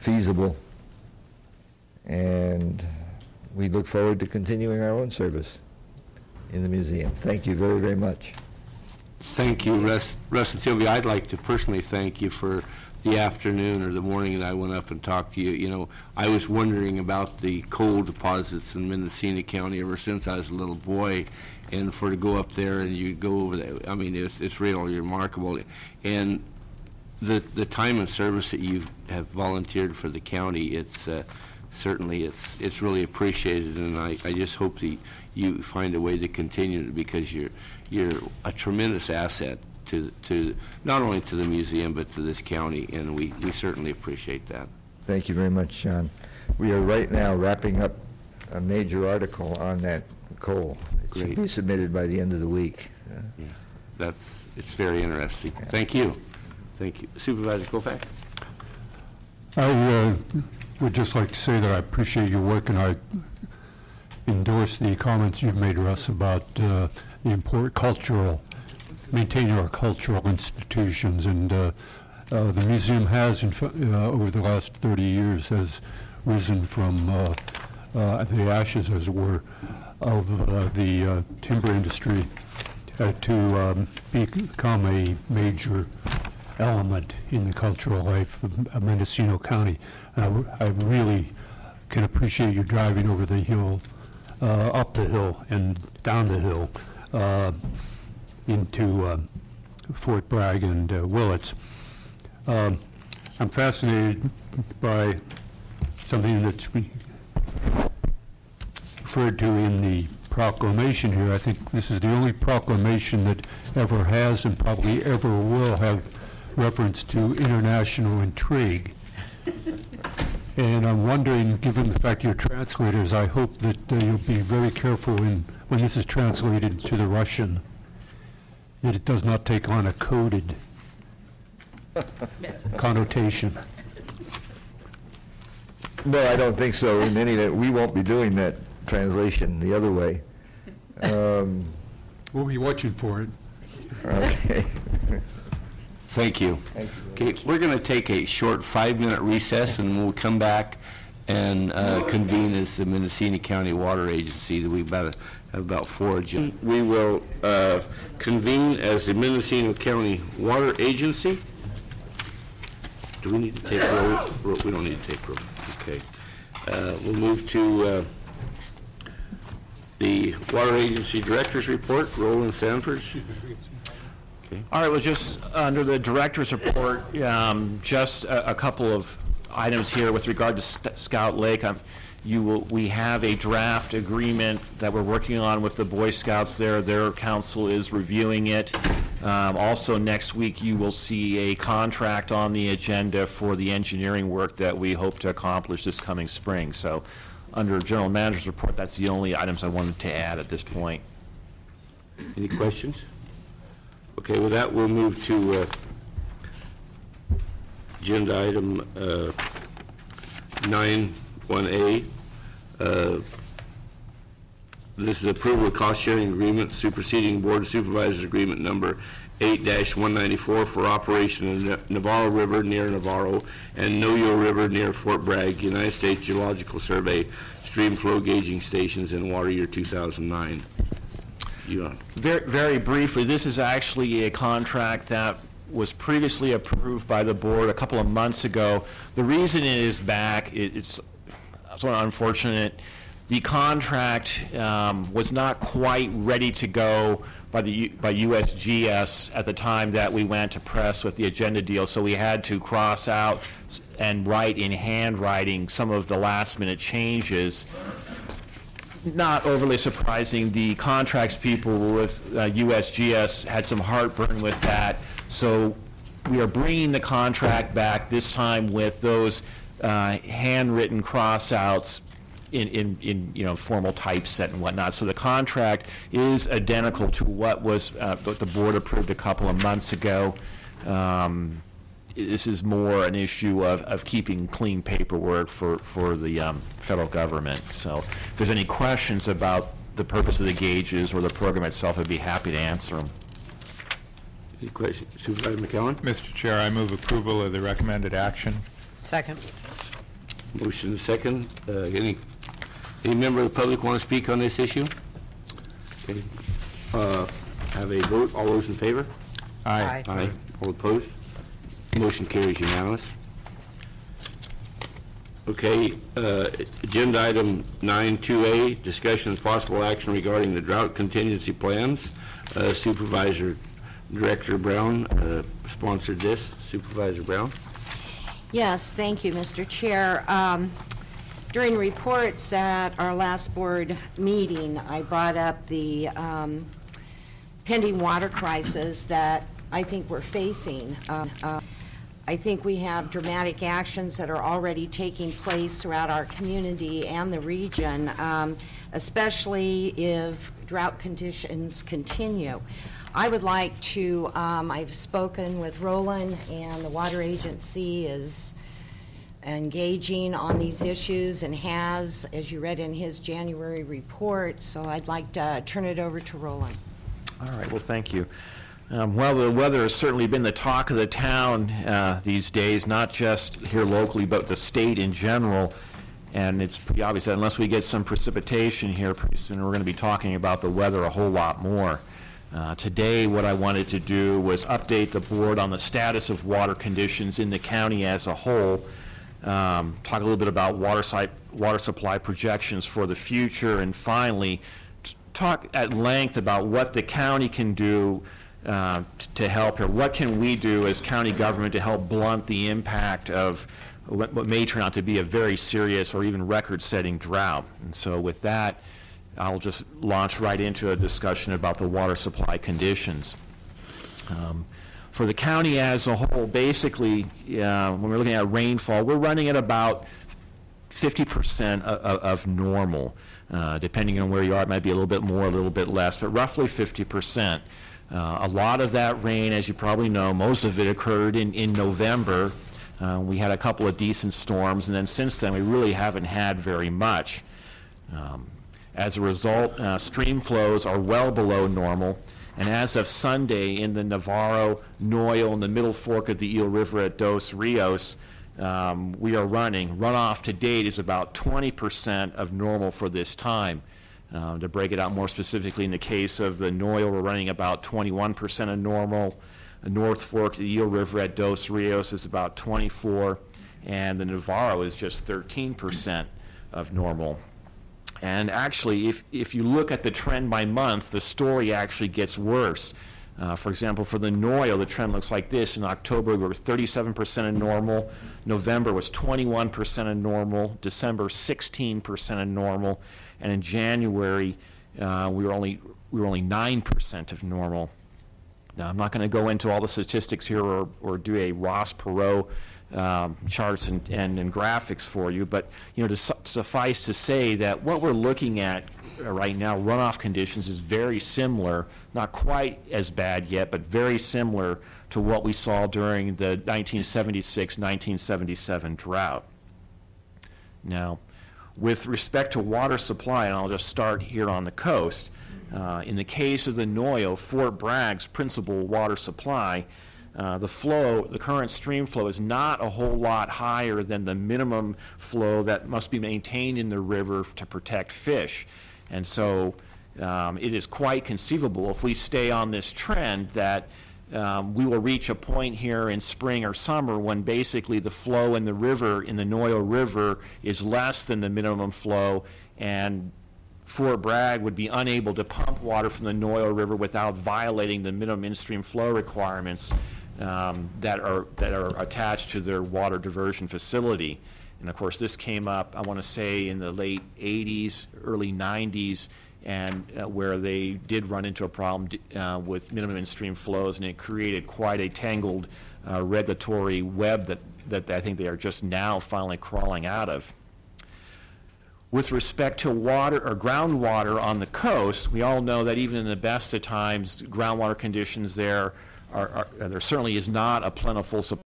feasible, and we look forward to continuing our own service in the museum. Thank you very, very much. Thank you, Russ and Sylvia. I'd like to personally thank you for the afternoon or the morning that I went up and talked to you. You know, I was wondering about the coal deposits in Mendocino County ever since I was a little boy, and to go up there and you go over there, I mean, it's really remarkable. And the time and service that you have volunteered for the county, it's certainly it's really appreciated, and I just hope that you find a way to continue it, because you're a tremendous asset to not only to the museum but to this county, and we certainly appreciate that. Thank you very much, John. We are right now wrapping up a major article on that coal. It should be submitted by the end of the week. Yeah, it's very interesting. Yeah. Thank you. Thank you. Supervisor Kopak. I would just like to say that I appreciate your work, and I endorse the comments you've made, Russ, about the important maintaining our cultural institutions. And the museum has, over the last 30 years, has risen from the ashes, as it were, of the timber industry to become a major element in the cultural life of Mendocino County. I really can appreciate you driving over the hill, up the hill and down the hill into Fort Bragg and Willits. I'm fascinated by something that's referred to in the proclamation here. I think this is the only proclamation that ever has and probably ever will have reference to international intrigue. And I'm wondering, given the fact you're translators, I hope that you'll be very careful when this is translated to the Russian, that it does not take on a coded connotation. No, I don't think so. In any event, we won't be doing that translation the other way. We'll be watching for it. Okay. Thank you. Thank you. Okay, we're going to take a short 5-minute recess, and we'll come back and convene as the Mendocino County Water Agency. We have about 4 agendas. We will convene as the Mendocino County Water Agency. Do we need to take roll? We don't need to take roll. Okay. We'll move to the Water Agency Director's Report. Roland Sanford. Okay. All right, well, just under the Director's Report, just a couple of items here with regard to Scout Lake. We have a draft agreement that we're working on with the Boy Scouts there. Their council is reviewing it. Also, next week, you will see a contract on the agenda for the engineering work that we hope to accomplish this coming spring. So, under General Manager's Report, that's the only items I wanted to add at this point. Any questions? Okay, with that, we'll move to agenda item 9.1a. This is approval of cost-sharing agreement superseding Board of Supervisors Agreement number 8-194 for operation in Navarro River near Navarro and Noyo River near Fort Bragg, United States Geological Survey, stream flow gauging stations in water year 2009. Very, very briefly, this is actually a contract that was previously approved by the board a couple of months ago. The reason it is back, it's sort of unfortunate. The contract was not quite ready to go by USGS at the time that we went to press with the agenda deal, so we had to cross out and write in handwriting some of the last-minute changes. Not overly surprising, the contracts people with USGS had some heartburn with that, so we are bringing the contract back this time with those handwritten cross-outs in formal typeset and whatnot. So the contract is identical to what was what the board approved a couple of months ago. This is more an issue of keeping clean paperwork for the federal government. So if there's any questions about the purpose of the gauges or the program itself, I'd be happy to answer them. Any questions? Supervisor McCowan? Mr. Chair, I move approval of the recommended action. Second. Motion and second. Any member of the public want to speak on this issue? Okay. Have a vote. All those in favor? Aye. Aye. All opposed? Motion carries unanimous. Okay, agenda item 9.2a, discussion and possible action regarding the drought contingency plans. Supervisor Director Brown sponsored this. Supervisor Brown. Yes, thank you, Mr. Chair. During reports at our last board meeting, I brought up the pending water crisis that I think we're facing. I think we have dramatic actions that are already taking place throughout our community and the region, especially if drought conditions continue. I would like to, I've spoken with Roland, and the Water Agency is engaging on these issues and has, as you read in his January report, so I'd like to turn it over to Roland. All right, well, thank you. Well, the weather has certainly been the talk of the town these days, not just here locally, but the state in general. And it's pretty obvious that unless we get some precipitation here pretty soon, we're going to be talking about the weather a whole lot more. Today, what I wanted to do was update the board on the status of water conditions in the county as a whole, talk a little bit about water supply projections for the future, and finally, talk at length about what the county can do to help here. What can we do as county government to help blunt the impact of what may turn out to be a very serious or even record-setting drought? And so with that, I'll just launch right into a discussion about the water supply conditions. For the county as a whole, basically, when we're looking at rainfall, we're running at about 50% of normal. Depending on where you are, it might be a little bit more, a little bit less, but roughly 50%. A lot of that rain, as you probably know, most of it occurred in November. We had a couple of decent storms, and then since then we really haven't had very much. As a result, stream flows are well below normal, and as of Sunday in the Navarro, Noyo, and the Middle Fork of the Eel River at Dos Rios, we are running. Runoff to date is about 20% of normal for this time. To break it out more specifically, in the case of the Noyo, we're running about 21% of normal. The North Fork of the Eel River at Dos Rios is about 24%, and the Navarro is just 13% of normal. And actually, if you look at the trend by month, the story actually gets worse. For example, for the Noyo, the trend looks like this. In October, we were 37% of normal. November was 21% of normal. December, 16% of normal. And in January, we were only 9% of normal. Now, I'm not going to go into all the statistics here or do a Ross-Perot charts and graphics for you, but to suffice to say that what we're looking at right now, runoff conditions, is very similar, not quite as bad yet, but very similar to what we saw during the 1976-1977 drought. Now, with respect to water supply, and I'll just start here on the coast, in the case of the Noyo, Fort Bragg's principal water supply, the current stream flow is not a whole lot higher than the minimum flow that must be maintained in the river to protect fish. And so it is quite conceivable, if we stay on this trend, that we will reach a point here in spring or summer when basically the flow in the river, in the Noyo River, is less than the minimum flow, and Fort Bragg would be unable to pump water from the Noyo River without violating the minimum in-stream flow requirements that are attached to their water diversion facility. And of course, this came up, I want to say, in the late 80s, early 90s, and where they did run into a problem with minimum in-stream flows, and it created quite a tangled regulatory web that I think they are just now finally crawling out of. With respect to water or groundwater on the coast, we all know that even in the best of times, groundwater conditions there there certainly is not a plentiful supply